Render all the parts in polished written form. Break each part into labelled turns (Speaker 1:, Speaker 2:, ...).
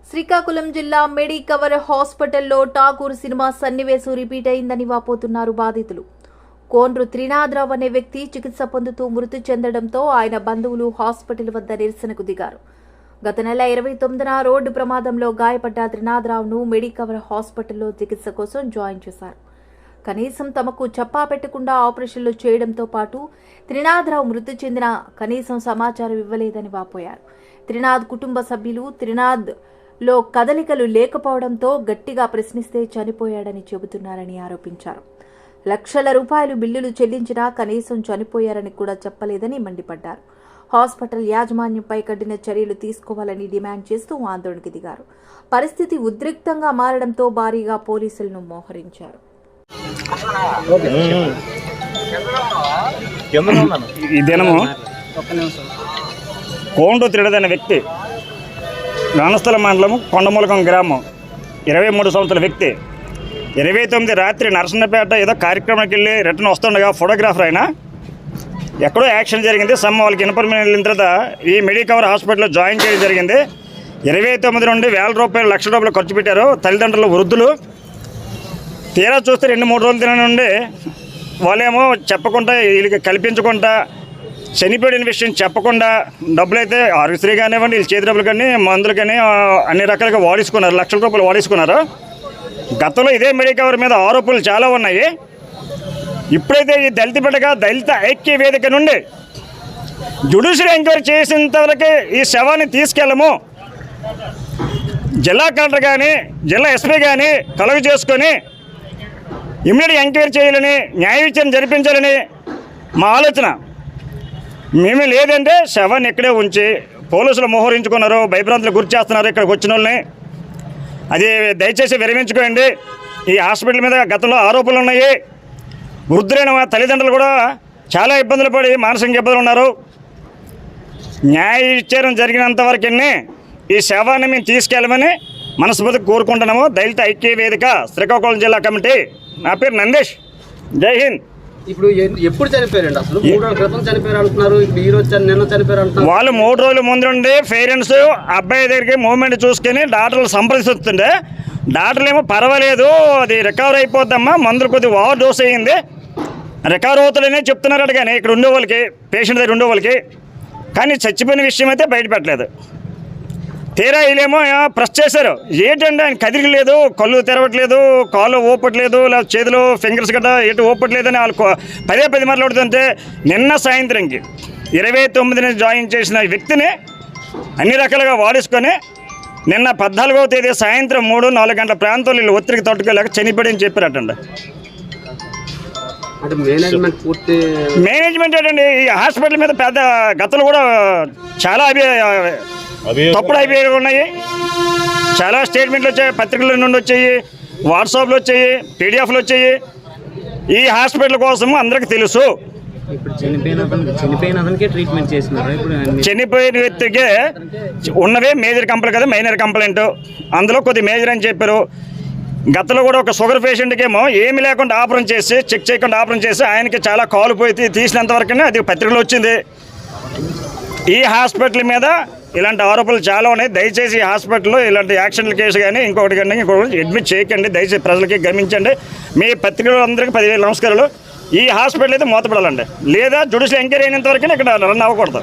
Speaker 1: శ్రీకాకుళం జిల్లా మెడికవర్ హాస్పిటల్లో ఠాకూర్ సినిమా సన్నివేశం రిపీట్ అయిందని వాపోతున్నారు బాధితులు. కోన్రు త్రినాథరావు అనే వ్యక్తి చికిత్స పొందుతూ మృతి చెందడంతో ఆయన బంధువులు హాస్పిటల్ వద్ద నిరసనకు దిగారు. గత నెల 29న రోడ్డు ప్రమాదంలో గాయపడ్డ త్రినాథరావును మెడికవర్ హాస్పిటల్లో చికిత్స కోసం జాయిన్ చేశారు. కనీసం తమకు చెప్పా పెట్టకుండా ఆపరేషన్లు చేయడంతో పాటు త్రినాథరావు మృతి చెందిన కనీసం సమాచారం ఇవ్వలేదని వాపోయారు. త్రినాథ్ కుటుంబ సభ్యులు త్రినాథ్లో కదలికలు లేకపోవడంతో గట్టిగా ప్రశ్నిస్తే చనిపోయాడని చెబుతున్నారని ఆరోపించారు. లక్షల రూపాయలు బిల్లులు చెల్లించినా కనీసం చనిపోయారని కూడా చెప్పలేదని మండిపడ్డారు. హాస్పిటల్ యాజమాన్యంపై కఠిన చర్యలు తీసుకోవాలని డిమాండ్ చేస్తూ ఆందోళనకు దిగారు. పరిస్థితి ఉద్రిక్తంగా మారడంతో భారీగా పోలీసులను మోహరించారు.
Speaker 2: ఈ దినము కోండ్రు త్రినాథ్ అనే వ్యక్తి రణస్థల మండలం కొండమూలకం గ్రామం 23 సంవత్సరాల వ్యక్తి 29 రాత్రి నరసన్నపేట ఏదో కార్యక్రమానికి వెళ్ళి రిటర్న్ వస్తుండగా ఫోటోగ్రాఫర్ అయినా ఎక్కడో యాక్షన్ జరిగింది. వాళ్ళకి ఇన్ఫర్మేషన్ వెళ్ళిన తర్వాత ఈ మెడికవర్ హాస్పిటల్లో జాయిన్ చేయడం జరిగింది. 29 నుండి ₹1,000 లక్షల రూపాయలు ఖర్చు పెట్టారు తల్లిదండ్రులు, వృద్ధులు. తీరా చూస్తే 2-3 రోజుల దిన నుండి వాళ్ళేమో చెప్పకుండా వీళ్ళకి కల్పించకుండా చనిపోయిన విషయం చెప్పకుండా డబ్బులు అయితే ఆరోగ్యశ్రీ కానివ్వండి, వీళ్ళ చేతి డబ్బులు కానీ మందులు కానీ అన్ని రకాలుగా వాడేసుకున్నారు. లక్షల రూపాయలు వాడేసుకున్నారు. గతంలో ఇదే మెడికవర్ మీద ఆరోపణలు చాలా ఉన్నాయి. ఇప్పుడైతే ఈ దళిత బిడ్డగా దళిత ఐక్య వేదిక నుండి జ్యుడిషియల్ ఎంక్వైరీ చేసినంతవరకు ఈ శవాన్ని తీసుకెళ్ళము, జిల్లా కలెక్టర్ కానీ జిల్లా ఎస్పీ కానీ కలుగు చేసుకొని ఇమ్మీడియట్ ఎంక్వైరీ చేయాలని, న్యాయ విచారణ జరిపించాలని మా ఆలోచన. మేమే లేదంటే శవాన్ని ఇక్కడే ఉంచి పోలీసులు మోహరించుకున్నారు, భయభ్రాంతులు గురి చేస్తున్నారు ఇక్కడికి వచ్చిన వాళ్ళని. అది దయచేసి విరమించుకోండి. ఈ హాస్పిటల్ మీద గతంలో ఆరోపణలు ఉన్నాయి. వృద్ధులైన తల్లిదండ్రులు కూడా చాలా ఇబ్బందులు పడి మానసిక ఇబ్బందులు ఉన్నారు. న్యాయ విచారణ జరిగినంత వరకు ఈ శవాన్ని మేము తీసుకెళ్ళమని మనస్ఫూర్తిగా కోరుకుంటున్నాము. దళిత ఐక్య వేదిక శ్రీకాకుళం జిల్లా కమిటీ. నా పేరు నందేష్. జై హింద్.
Speaker 3: ఇప్పుడు ఎప్పుడు చనిపోయారండి? అసలు 3 రోజుల క్రితం చనిపోయారు అంటున్నారు, ఇప్పుడు ఈ రోజు నిన్న చనిపోయారు అంటున్నారు.
Speaker 2: వాళ్ళు 3 రోజుల ముందు నుండి పేరెంట్స్ అబ్బాయి దగ్గరికి మూవ్మెంట్ చూసుకొని డాక్టర్లు సంప్రదిస్తుంటే డాక్టర్లు ఏమో పర్వాలేదు, అది రికవర్ అయిపోద్దమ్మా, మందులు కొద్దిగా ఓవర్ డోస్ అయ్యింది, రికవర్ అవుతాడనే చెప్తున్నారట. కానీ ఇక్కడ ఉండే వాళ్ళకి, పేషెంట్ దగ్గర ఉండే వాళ్ళకి కానీ చచ్చిపోయిన విషయం అయితే బయటపెట్టలేదు. తీరా వీళ్ళేమో ప్రెస్ చేశారు. ఏంటంటే ఆయన కదిలిలేదు, కళ్ళు తెరవట్లేదు, కాళ్ళు ఊపట్లేదు, లేదా చేతులు ఫింగర్స్ గట్రా ఎటు ఊపట్లేదని వాళ్ళు 10 మార్లు అడుగుతుంటే నిన్న సాయంత్రంకి 29ని జాయిన్ చేసిన వ్యక్తిని అన్ని రకాలుగా వాడేసుకొని నిన్న 14వ తేదీ సాయంత్రం 3-4 గంటల ప్రాంతంలో వీళ్ళు ఒత్తిడికి తట్టుకోలేక చనిపోయాడని చెప్పారటండి. మేనేజ్మెంట్ ఏంటండి, ఈ హాస్పిటల్ మీద పెద్ద గతంలో కూడా చాలా తప్పుడు అభియోగాలు ఉన్నాయి. చాలా స్టేట్మెంట్లు వచ్చాయి, పత్రికల నుండి వచ్చాయి, వాట్సాప్లో వచ్చాయి, పీడిఎఫ్లు వచ్చాయి. ఈ హాస్పిటల్ కోసం అందరికీ తెలుసు. చనిపోయిన వ్యక్తికి ఉన్నవే మేజర్ కంప్లైంట్ కదా, మైనర్ కంప్లైంట్. అందులో కొద్ది మేజర్ అని చెప్పారు. గతంలో కూడా ఒక షుగర్ పేషెంట్కి ఏమో ఏమి లేకుండా ఆపరేషన్ చేసి, చెక్ చేయకుండా ఆపరేషన్ చేసి ఆయనకి చాలా కాలు పోయి తీసినంత వరకు అది పత్రికలో వచ్చింది. ఈ హాస్పిటల్ మీద ఇలాంటి ఆరోపణలు చాలా ఉన్నాయి. దయచేసి ఈ హాస్పిటల్లో ఇలాంటి యాక్సిడెంట్ల కేసు కానీ ఇంకొకటి అడ్మిట్ చేయకండి. దయచేసి ప్రజలకి గమనించండి. మీ పత్రికలు అందరికీ 10,000 నమస్కారాలు. ఈ హాస్పిటల్ అయితే మూతపడాలండి, లేదా జ్యుడిషియల్ ఎంక్వైరీ అయినంత వరకు ఇక్కడ రన్ అవ్వకూడదు.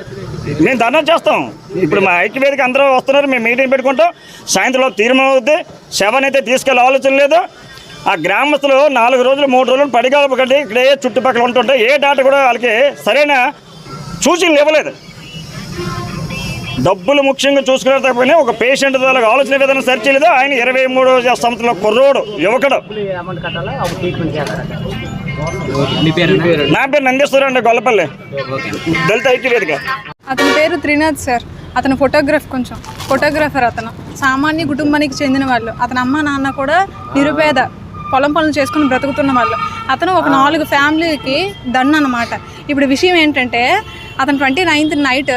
Speaker 2: మేము ధర్నా చేస్తాం. ఇప్పుడు మా ఐక్య వేదిక అందరూ వస్తున్నారు, మేము మీటింగ్ పెట్టుకుంటాం. సాయంత్రంలో తీర్మానం అవుద్ది. శవాన్ని అయితే తీసుకెళ్ళే ఆలోచన లేదు. ఆ గ్రామస్తులు 4 రోజులు 3 రోజులు పడిగాలు కట్టి ఇక్కడే చుట్టుపక్కల ఉంటుంటే ఏ డాక్టర్ కూడా వాళ్ళకి సరైన సూచనలు ఇవ్వలేదు. డబ్బులు ముఖ్యంగా చూసుకునే తప్పని ఒక పేషెంట్ ద్వారా ఆలోచన విధానం సరి చేయలేదు. ఆయన 23 సంవత్సరాల కుర్రోడు, యువకుడు. నా పేరు నందేశ్వర అండి, గొల్లపల్లి, దళిత ఐక్య వేదిక.
Speaker 4: అతని పేరు త్రినాథ్ సార్. అతను ఫోటోగ్రాఫర్. అతను సామాన్య కుటుంబానికి చెందిన వాళ్ళు. అతని అమ్మ నాన్న కూడా నిరుపేద, పొలం పనులు చేసుకుని బ్రతుకుతున్న వాళ్ళు. అతను ఒక 4 ఫ్యామిలీకి దన్ను అన్నమాట. ఇప్పుడు విషయం ఏంటంటే అతను 29th నైట్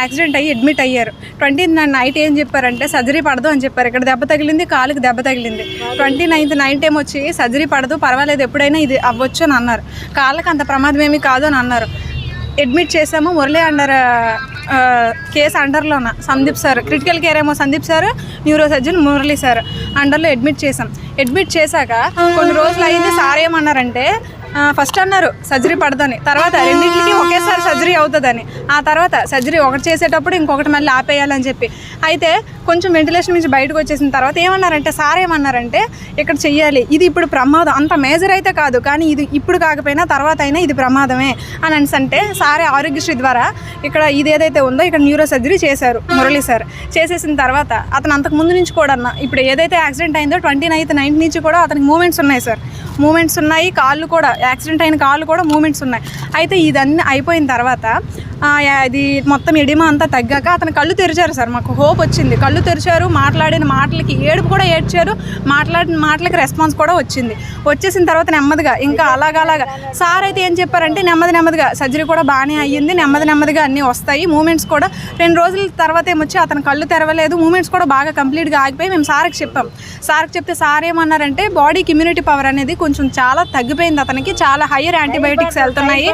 Speaker 4: యాక్సిడెంట్ అయ్యి అడ్మిట్ అయ్యారు. 29th నైట్ ఏం చెప్పారంటే సర్జరీ పడదు అని చెప్పారు. ఇక్కడ దెబ్బ తగిలింది, కాలుకి దెబ్బ తగిలింది. 29th నైట్ ఏమో వచ్చి సర్జరీ పడదు, పర్వాలేదు, ఎప్పుడైనా ఇది అవ్వచ్చు అని అన్నారు. కాళ్ళకి అంత ప్రమాదం ఏమీ కాదు అని అన్నారు. అడ్మిట్ చేసాము. మురళీ అండర్ కేసు అండర్లోన సందీప్ సార్, క్రిటికల్ కేర్ ఏమో Sandeep sir, neuro surgeon Murali sir అండర్లో అడ్మిట్ చేసాం. అడ్మిట్ చేశాక కొన్ని రోజులు అయింది. సార్ ఏమన్నారంటే ఫస్ట్ అన్నారు సర్జరీ పడదని, తర్వాత రెండింటికి ఒకేసారి సర్జరీ అవుతుందని, ఆ తర్వాత సర్జరీ ఒకటి చేసేటప్పుడు ఇంకొకటి మళ్ళీ ఆపేయాలని చెప్పి, అయితే కొంచెం వెంటిలేషన్ నుంచి బయటకు వచ్చేసిన తర్వాత ఏమన్నారంటే సార్ ఏమన్నారంటే ఇక్కడ చెయ్యాలి, ఇది ఇప్పుడు ప్రమాదం, అంత మేజర్ అయితే కాదు కానీ ఇది ఇప్పుడు కాకపోయినా తర్వాత అయినా ఇది ప్రమాదమే అని అంటే సారే ఆరోగ్యశ్రీ ద్వారా ఇక్కడ ఇది ఏదైతే ఉందో ఇక్కడ న్యూరో సర్జరీ చేశారు మురళి సార్. చేసేసిన తర్వాత అతను అంతకు ముందు నుంచి కూడా ఇప్పుడు ఏదైతే యాక్సిడెంట్ అయిందో 29th నైట్ నుంచి కూడా అతనికి మూమెంట్స్ ఉన్నాయి సార్, మూమెంట్స్ ఉన్నాయి, కాళ్ళు కూడా యాక్సిడెంట్ అయిన కాళ్ళు కూడా మూమెంట్స్ ఉన్నాయి. అయితే ఇదన్నీ అయిపోయిన తర్వాత అది మొత్తం ఎడిమా అంతా తగ్గాక అతను కళ్ళు తెరిచారు సార్. మాకు హోప్ వచ్చింది, కళ్ళు తెరిచారు, మాట్లాడిన మాటలకి ఏడుపు కూడా ఏడ్చారు, మాట్లాడిన మాటలకి రెస్పాన్స్ కూడా వచ్చింది. వచ్చేసిన తర్వాత నెమ్మదిగా ఇంకా అలాగా సార్ అయితే ఏం చెప్పారంటే నెమ్మదిగా సర్జరీ కూడా బాగానే అయ్యింది, నెమ్మదిగా అన్నీ వస్తాయి, మూమెంట్స్ కూడా 2 రోజుల తర్వాత ఏమొచ్చి అతను కళ్ళు తెరవలేదు, మూమెంట్స్ కూడా బాగా కంప్లీట్గా ఆగిపోయి మేము సార్కి చెప్పాం. సార్కి చెప్తే సార్ ఏమన్నారంటే బాడీకి ఇమ్యూనిటీ పవర్ అనేది కొంచెం చాలా తగ్గిపోయింది, అతనికి చాలా హయ్యర్ యాంటీబయాటిక్స్ వెళ్తున్నాయి,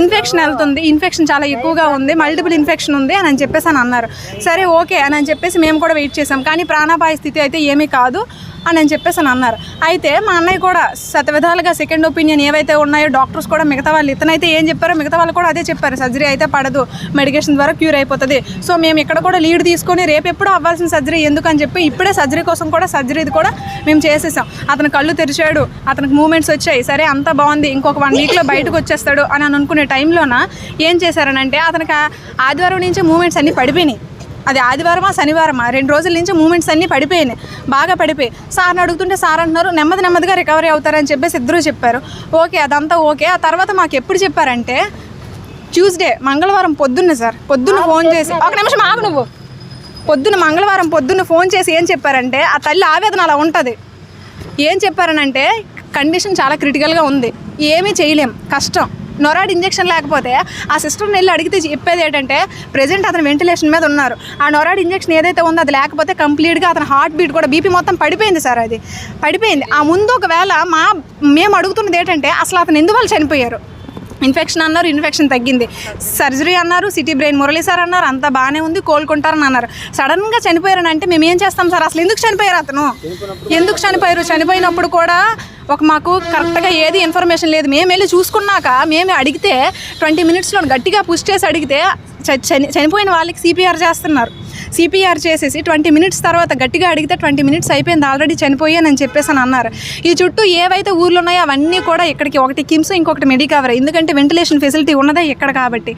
Speaker 4: ఇన్ఫెక్షన్ వెళ్తుంది, ఇన్ఫెక్షన్ చాలా ఎక్కువగా ఉంది, మల్టిపుల్ ఇన్ఫెక్షన్ ఉంది అని చెప్పేసి అని అన్నారు. సరే ఓకే అని చెప్పేసి మేము కూడా వెయిట్ చేసాం, కానీ ప్రాణాపాయ స్థితి అయితే ఏమీ కాదు అని చెప్పేసి అని అన్నారు. అయితే మా అన్నయ్య కూడా శతవిధాలుగా సెకండ్ ఒపీనియన్ ఏవైతే ఉన్నాయో డాక్టర్స్ కూడా మిగతా వాళ్ళు ఇతనైతే ఏం చెప్పారో మిగతా వాళ్ళు కూడా అదే చెప్పారు, సర్జరీ అయితే పడదు, మెడికేషన్ ద్వారా క్యూర్ అయిపోతుంది. సో మేము ఇక్కడ కూడా లీడ్ తీసుకొని రేపు ఎప్పుడు అవ్వాల్సిన సర్జరీ ఎందుకని చెప్పి ఇప్పుడే సర్జరీ కోసం కూడా సర్జరీది కూడా మేము చేసేసాం. అతను కళ్ళు తెరిచాడు, అతనికి మూమెంట్స్ వచ్చాయి, సరే అంతా బాగుంది, ఇంకొక 1 వీక్లో బయటకు వచ్చేస్తాడు అని అనుకునే టైంలోన ఏం చేశారనంటే అతనికి ఆదివారం నుంచి మూమెంట్స్ అన్నీ పడిపోయినాయి. అది ఆదివారమా శనివారమా 2 రోజుల నుంచి మూమెంట్స్ అన్నీ పడిపోయినాయి, బాగా పడిపోయి. సార్ని అడుగుతుంటే సార్ అంటున్నారు నెమ్మదిగా రికవరీ అవుతారని చెప్పేసి ఇద్దరు చెప్పారు. ఓకే అదంతా ఓకే. ఆ తర్వాత మాకు ఎప్పుడు చెప్పారంటే ట్యూస్డే మంగళవారం పొద్దున్న సార్, పొద్దున్న ఫోన్ చేసి ఒక నిమిషం ఆగు నువ్వు, మంగళవారం పొద్దున్న ఫోన్ చేసి ఏం చెప్పారంటే ఆ తల్లి ఆవేదన అలా ఉంటుంది. ఏం చెప్పారనంటే కండిషన్ చాలా క్రిటికల్గా ఉంది, ఏమీ చేయలేం, కష్టం, నొరాడ్ ఇంజెక్షన్ లేకపోతే ఆ సిస్టర్ని వెళ్ళి అడిగితే చెప్పేది ఏంటంటే ప్రెజెంట్ అతను వెంటిలేషన్ మీద ఉన్నారు, ఆ నొరాడ్ ఇంజెక్షన్ ఏదైతే ఉందో అది లేకపోతే కంప్లీట్గా అతను హార్ట్ బీట్ కూడా బీపీ మొత్తం పడిపోయింది సార్, అది పడిపోయింది. ఆ ముందు ఒకవేళ మేము అడుగుతున్నది ఏంటంటే అసలు అతను ఎందువల్ల చనిపోయారు, ఇన్ఫెక్షన్ అన్నారు, ఇన్ఫెక్షన్ తగ్గింది, సర్జరీ అన్నారు, సిటీ బ్రెయిన్ మురళి సార్ అన్నారు, అంతా బాగానే ఉంది, కోలుకుంటారని అన్నారు. సడన్గా చనిపోయారని అంటే మేము ఏం చేస్తాం సార్, అసలు ఎందుకు చనిపోయారు, అతను ఎందుకు చనిపోయారు, చనిపోయినప్పుడు కూడా మాకు కరెక్ట్గా ఏది ఇన్ఫర్మేషన్ లేదు. మేము వెళ్ళి చూసుకున్నాక మేము అడిగితే 20 minutesలో గట్టిగా పుష్ చేసి అడిగితే చనిపోయిన వాళ్ళకి సిపిఆర్ చేస్తున్నారు, సిపిఆర్ చేసేసి 20 minutes తర్వాత గట్టిగా అడిగితే 20 minutes అయిపోయింది ఆల్రెడీ చనిపోయానని చెప్పేసి అని అన్నారు. ఈ చుట్టూ ఏవైతే ఊర్లు ఉన్నాయో అవన్నీ కూడా ఇక్కడికి ఒకటి కిమ్స్ ఇంకొకటి మెడికవర్, ఎందుకంటే వెంటిలేషన్ ఫెసిలిటీ ఉన్నదే ఇక్కడ కాబట్టి.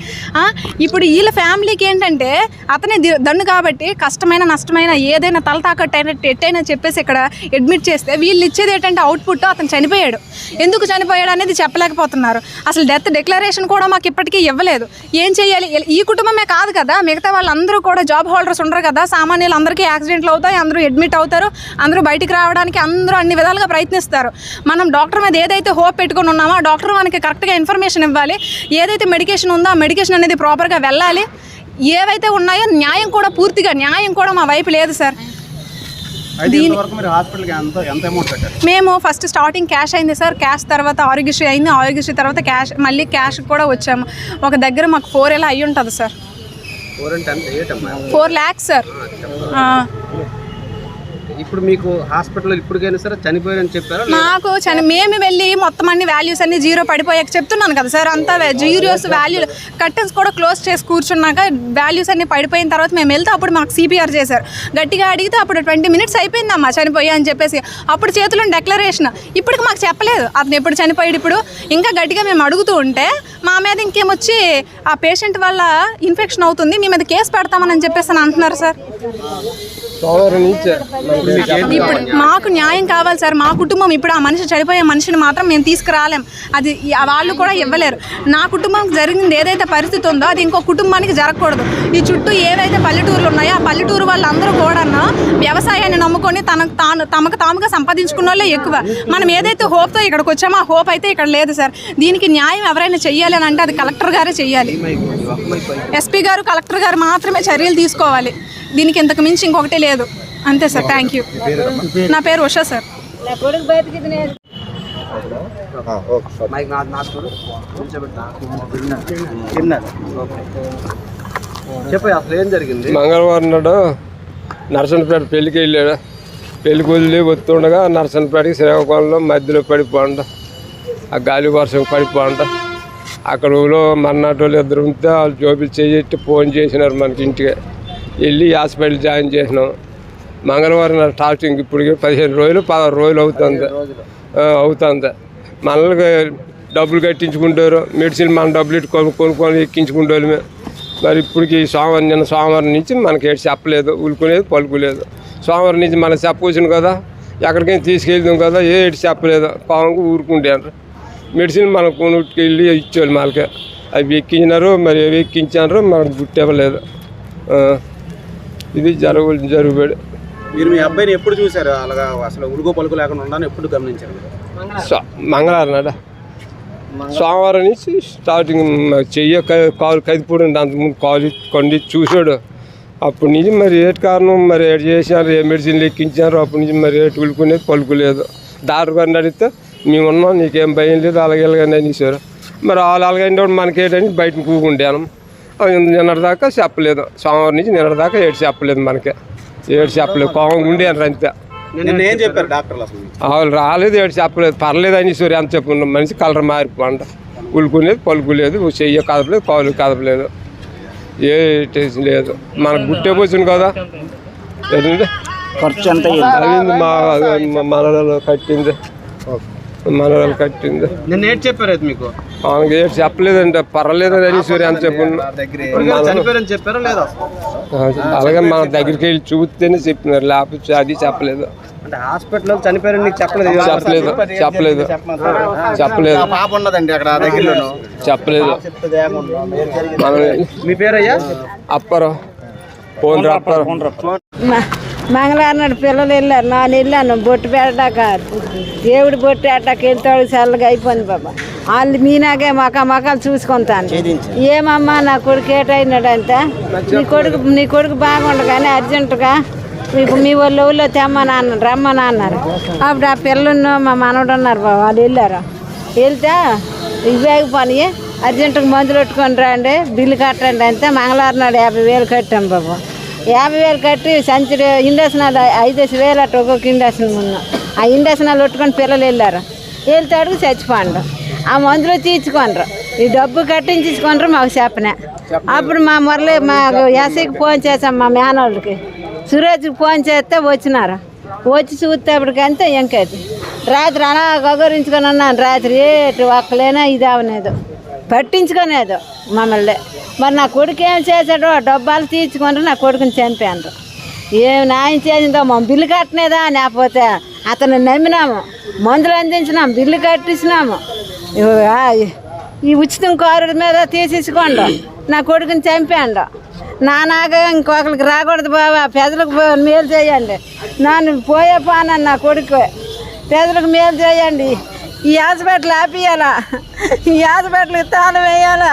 Speaker 4: ఇప్పుడు వీళ్ళ ఫ్యామిలీకి ఏంటంటే అతనే దన్ను కాబట్టి కష్టమైన నష్టమైన ఏదైనా తల తాకట్టు అయినట్టు ఎట్టయినా చెప్పేసి ఇక్కడ అడ్మిట్ చేస్తే వీళ్ళు ఇచ్చేది ఏంటంటే అవుట్పుట్ అతను చనిపోయాడు, ఎందుకు చనిపోయాడు అనేది చెప్పలేకపోతున్నారు. అసలు డెత్ డిక్లరేషన్ కూడా మాకు ఇప్పటికీ ఇవ్వలేదు. ఏం చేయాలి, ఈ కుటుంబమే కాదు కదా మిగతా వాళ్ళందరూ కూడా జాబ్ హోల్డర్స్ ఉండరు కదా, సామాన్యులు అందరికీ యాక్సిడెంట్లు అవుతాయి, అందరూ అడ్మిట్ అవుతారు, అందరూ బయటికి రావడానికి అందరూ అన్ని విధాలుగా ప్రయత్నిస్తారు. మనం డాక్టర్ మీద ఏదైతే హోప్ పెట్టుకుని ఉన్నామో ఆ డాక్టర్ మనకి కరెక్ట్గా ఇన్ఫర్మేషన్ ఇవ్వాలి, ఏదైతే మెడికేషన్ ఉందో ఆ మెడికేషన్ అనేది ప్రాపర్గా వెళ్ళాలి, ఏవైతే ఉన్నాయో న్యాయం కూడా పూర్తిగా న్యాయం కూడా మా వైపు లేదు సార్. మేము ఫస్ట్ స్టార్టింగ్ క్యాష్ అయింది సార్, క్యాష్ తర్వాత ఆరోగ్యశ్రీ అయింది, ఆరోగ్యశ్రీ తర్వాత క్యాష్, మళ్ళీ క్యాష్ కూడా వచ్చాము. ఒక దగ్గర మాకు 4 ఏళ్ళ అయ్యి ఉంటుంది సార్, 4 lakhs సార్.
Speaker 3: ఇప్పుడు మీకు హాస్పిటల్లో ఇప్పటికైనా సరే చనిపోయారని చెప్పారు
Speaker 4: నాకు మేము వెళ్ళి మొత్తం అన్ని వాల్యూస్ అన్ని జీరో పడిపోయాక చెప్తున్నాను కదా సార్, అంతా జీరోస్ వాల్యూ కర్టన్స్ కూడా క్లోజ్ చేసి కూర్చున్నాక వాల్యూస్ అన్ని పడిపోయిన తర్వాత మేము వెళ్తే అప్పుడు మాకు సిపిఆర్ చేశారు. గట్టిగా అడిగితే అప్పుడు 20 minutes అయిపోయిందమ్మా చనిపోయా అని చెప్పేసి అప్పుడు చేతిలో డెక్లరేషన్. ఇప్పటికి మాకు చెప్పలేదు అతను ఎప్పుడు చనిపోయాడు. ఇప్పుడు ఇంకా గట్టిగా మేము అడుగుతూ ఉంటే మా మీద ఇంకేమొచ్చి ఆ పేషెంట్ వల్ల ఇన్ఫెక్షన్ అవుతుంది, మీ మీద కేసు పెడతామని చెప్పేసి అని అంటున్నారు సార్. ఇప్పుడు మాకు న్యాయం కావాలి సార్, మా కుటుంబం ఇప్పుడు ఆ మనిషి చనిపోయే మనిషిని మాత్రం మేము తీసుకురాలేం, అది వాళ్ళు కూడా ఇవ్వలేరు. నా కుటుంబంకి జరిగింది ఏదైతే పరిస్థితి ఉందో అది ఇంకో కుటుంబానికి జరగకూడదు. ఈ చుట్టూ ఏవైతే పల్లెటూర్లు ఉన్నాయో ఆ పల్లెటూరు వాళ్ళందరూ కూడా వ్యవసాయాన్ని నమ్ముకొని తమకు తాముగా సంపాదించుకున్న వాళ్ళే ఎక్కువ. మనం ఏదైతే హోప్తో ఇక్కడికి వచ్చామో ఆ హోప్ అయితే ఇక్కడ లేదు సార్. దీనికి న్యాయం ఎవరైనా చెయ్యాలి అని అంటే అది కలెక్టర్ గారే చెయ్యాలి, ఎస్పీ గారు కలెక్టర్ గారు మాత్రమే చర్యలు తీసుకోవాలి. దీనికి ఇంతకు మించి ఇంకొకటి లేదు. అంతే సార్, థ్యాంక్ యూ. నా పేరు ఉషా సార్.
Speaker 3: చెప్పు అసలు ఏం జరిగింది?
Speaker 5: మంగళవారం నాడు నరసన్నపేట పెళ్ళికి వెళ్ళాడు. పెళ్ళికి వదిలి వస్తుండగా నరసన్నపేటకి శ్రీకాకుళంలో మధ్యలో పడిపోండ, ఆ గాలి వర్షం పడిపోండ. అక్కడ ఊళ్ళో మర్నాటి వాళ్ళు ఇద్దరు ఉంటే వాళ్ళు జోబులు చేయట్టి ఫోన్ చేసినారు మనకి ఇంటికి. వెళ్ళి హాస్పిటల్ జాయిన్ చేసినాం. మంగళవారం నాడు స్టార్టింగ్ ఇప్పటికి 15 రోజులు 16 రోజులు అవుతుంది. మనల్ని డబ్బులు కట్టించుకుంటారు, మెడిసిన్ మన డబ్బులు ఇటు కొనుక్కొని ఎక్కించుకుంటారు. మరి ఇప్పటికి నిన్న సోమవారం నుంచి మనకి ఏడు చెప్పలేదు, ఉలుకులేదు పలుకులేదు. సోమవారం నుంచి మనకు చెప్పవచ్చును కదా, ఎక్కడికైనా తీసుకెళ్తాం కదా, ఏడు చెప్పలేదు. పావంగా ఊరుకుంటారు. మెడిసిన్ మనకు కొనుక్కెళ్ళి ఇచ్చేవాళ్ళు మనకి. అవి ఎక్కించినారు, మరి ఏవి ఎక్కించారు మనకు గుర్తివ్వలేదు. ఇది జరుగుబడి.
Speaker 3: మీరు మీ అబ్బాయిని ఎప్పుడు చూసారు? అలాగా అసలు ఉలుగు పలుకు లేకుండా ఉన్నాను ఎప్పుడు గమనించారు?
Speaker 5: మంగళవారం నాడ సోమవారం నుంచి స్టార్టింగ్ కాలు కదిపోడు, అంతకుముందు కాలు కొండి చూసాడు. అప్పటి నుంచి మరి ఏటి కారణం, మరి ఏడు చేసినారు, ఏ మెడిసిన్లు ఎక్కించారు. అప్పటి నుంచి మరి ఏటు ఉలుకునేది పలుకులేదు. డాక్టర్ గారిని అడిగితే మేము ఉన్నాం, నీకేం భయం లేదు, అలాగే అలాగని అనేసారు. మరి వాళ్ళు అలాగంటే మనకేటని బయట కూకుంటాను. నిన్నటిదాకా చెప్పలేదు. సోమవారం నుంచి నిన్నటిదాకా ఏడు చెప్పలేదు, మనకి ఏడు చెప్పలేదు. కోపంగా ఉండేవారు అంతే.
Speaker 3: ఏం చెప్పారు డాక్టర్లు?
Speaker 5: వాళ్ళు రాలేదు, ఏడు చెప్పలేదు. పర్లేదు అనేసారు. ఎంత చెప్పుకున్నాం, మనిషి కలర్ మారిపోండ, ఉలుకునేది పలుకులేదు, చెయ్య కదపలేదు, కాలు కదపలేదు, ఏ టెన్షన్ లేదు. మనకు గుట్టే పోతుంది కదా. ఏంటంటే
Speaker 2: ఖర్చు ఎంత
Speaker 5: అయింది, మా మనలో కట్టింది, మనవాళ్ళు కట్టింది.
Speaker 3: నిన్న ఏం చెప్పారు అయితే మీకు?
Speaker 5: మనకి ఏడు చెప్పలేదంటే పర్వాలేదని అనేసారు. ఎంత చెప్పుకున్నా
Speaker 3: చనిపోయారని చెప్పారా లేదా?
Speaker 5: అలాగే మన దగ్గరికి వెళ్ళి చూస్తేనే చెప్పినారు, లేకపోతే అది చెప్పలేదు.
Speaker 3: అంటే హాస్పిటల్లో చనిపోయారని నీకు చెప్పలేదు?
Speaker 5: చెప్పలేదు.
Speaker 3: పాప ఉన్నదండి అక్కడ దగ్గరలో.
Speaker 5: చెప్పలేదు.
Speaker 3: మీ పేరయ్యా?
Speaker 5: అప్పరు ఫోన్ అప్పరు.
Speaker 6: మంగళవారం నాడు పిల్లలు వెళ్ళారు, నేను వెళ్ళాను. బొట్టు పెట్టాక దేవుడు బొట్టు పెట్టాక వెళ్తాడు, చల్లగా అయిపోయింది బాబా. వాళ్ళు మీనాగే మకాలు చూసుకుంటాను. ఏమమ్మా నా కొడుకు ఏటైనాడంటే, నీ కొడుకు బాగుండు కానీ అర్జెంటుగా మీ ఊళ్ళో తెమ్మని అన్నారు, రమ్మని అన్నారు. అప్పుడు ఆ పిల్లలు మా మనవడు ఉన్నారు బాబా, వాళ్ళు వెళ్ళారు. వెళ్తే ఇవే పని అర్జెంటుగా మందులు పెట్టుకొని రండి, బిల్లు కట్టండి అంటే మంగళవారం నాడు 50,000 కట్టాం బాబా. 50,000 కట్టి సంచుడు ఇండక్షనాలు 5,000 అట్ట ఒక్కొక్క ఇండక్షన్ ఉన్న. ఆ ఇండక్షనాలు పెట్టుకొని పిల్లలు వెళ్ళారు. వెళ్తే అడుగు చచ్చిపోండ్రు. ఆ మందులు తీర్చుకోండ్రు, ఈ డబ్బు కట్టించుకోండ్రు మాకు చెప్పనే. అప్పుడు మా ఎస్ఐకి ఫోన్ చేసాం, మా మేనోళ్ళకి సురేష్కి ఫోన్ చేస్తే వచ్చినారు. వచ్చి చూస్తేప్పటికంతే ఇంకది రాత్రి అలా గగరించుకొని ఉన్నాను. రాత్రి ఏటు ఒక్కలేనా ఇది అవనేదో పట్టించుకునేదో మమ్మల్ని. మరి నా కొడుకు ఏం చేశాడో డబ్బాలు తీర్చుకుంటారు, నా కొడుకుని చంపాను. ఏం న్యాయం చేసిందో మా బిల్లు కట్టనేదా, లేకపోతే అతను నమ్మినాము, మందులు అందించినాము, బిల్లు కట్టించినాము. ఈ ఉచితం కారుడి మీద తీసేసుకోండు, నా కొడుకుని చంపాడు. నానాగా ఇంకొకరికి రాకూడదు బాబా, ప్రజలకు మేలు చేయండి. నన్ను పోయే పానని నా కొడుకు, ప్రజలకు మేలు చేయండి. ఈ హాస్పిటల్ ఆపియాలా, ఈ హాస్పిటల్కి తాళం వేయాలా.